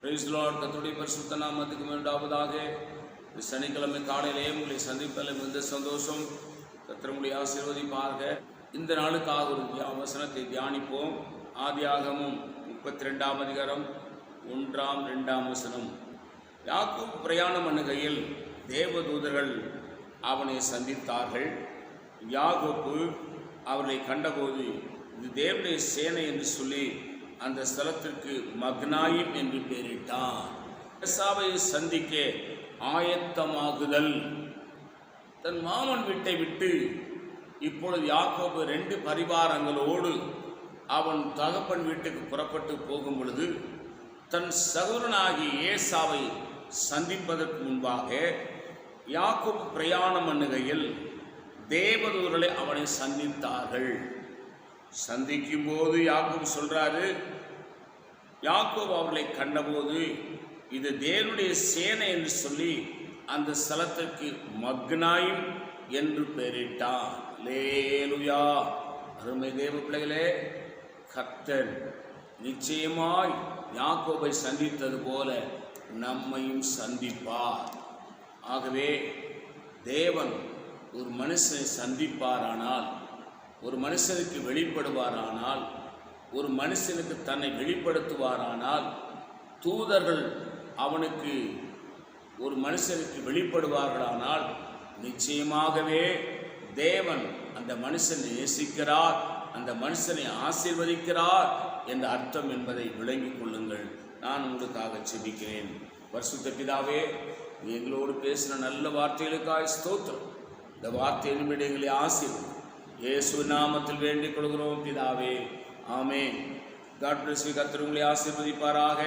Price Lord. கர்த்தருடைய பரிசுத்த நாமத்துக்கு உண்டாவதாக. சனிக்கிழமை காலையிலே உங்களை சந்திப்பதில் மிகுந்த சந்தோஷம். கர்த்தர் உங்களை ஆசீர்வதிப்பார்கள். இந்த நாளுக்காக ஒரு வசனத்தை தியானிப்போம். ஆதியாகமம் 32ஆம் அதிகாரம் 1ஆம் 2ஆம் வசனம். யாக்கோபு பிரயாணம் பண்ணுகையில் தேவதூதர்கள் அவனை சந்தித்தார்கள். யாக்கோபு அவர்களை கண்டபோது இது தேவனுடைய சேனை என்று சொல்லி அந்த ஸ்தலத்திற்கு மக்னாயிம் என்று பெயரிட்டான். ஏசாவை சந்திக்க ஆயத்தமாகுதல். தன் மாமன் வீட்டை விட்டு இப்பொழுது யாக்கோபு 2 பரிவாரங்களோடு அவன் தகப்பன் வீட்டுக்கு புறப்பட்டு போகும் பொழுது தன் சகோதரனாகி ஏசாவை சந்திப்பதற்கு முன்பாக யாக்கோபு பிரயாணம் பண்ணுகையில் தேவதூதர்களை அவனை சந்தித்தார்கள். சந்திக்கும் போது யாக்கோபு சொல்றாரு, யாக்கோபு அவர்களை கண்டபோது இது தேவனுடைய சேனை என்று சொல்லி அந்த ஸ்தலத்திற்கு மக்னாயிம் என்று பெயரிட்டான். அல்லேலூயா. அருமை தேவ பிள்ளைகளே, கர்த்தர் நிச்சயமாய் யாக்கோபை சந்தித்தது போல நம்மையும் சந்திப்பார். ஆகவே தேவன் ஒரு மனுஷனை சந்திப்பாரானால், ஒரு மனுஷனுக்கு வெளிப்படுவாரானால், ஒரு மனுஷனுக்கு தன்னை வெளிப்படுத்துவாரானால், தூதர்கள் அவனுக்கு ஒரு மனுஷனுக்கு வெளிப்படுவார்களானால் நிச்சயமாகவே தேவன் அந்த மனுஷனை நேசிக்கிறார், அந்த மனுஷனை ஆசீர்வதிக்கிறார் என்ற அர்த்தம் என்பதை விளங்கிக் கொள்ளுங்கள். நான் உங்களுக்காக செபிக்கிறேன். பரிசுத்த பிதாவே, எங்களோடு பேசின நல்ல வார்த்தைகளுக்காக ஸ்தோத்திரம். இந்த வார்த்தை நிமிடங்களை ஆசீர்வதி இயேசு நாமத்தில் வேண்டிக் கொள்கிறோம் பிதாவே, ஆமென். God bless you. கர்த்தர் உங்களை ஆசீர்வதிப்பாராக.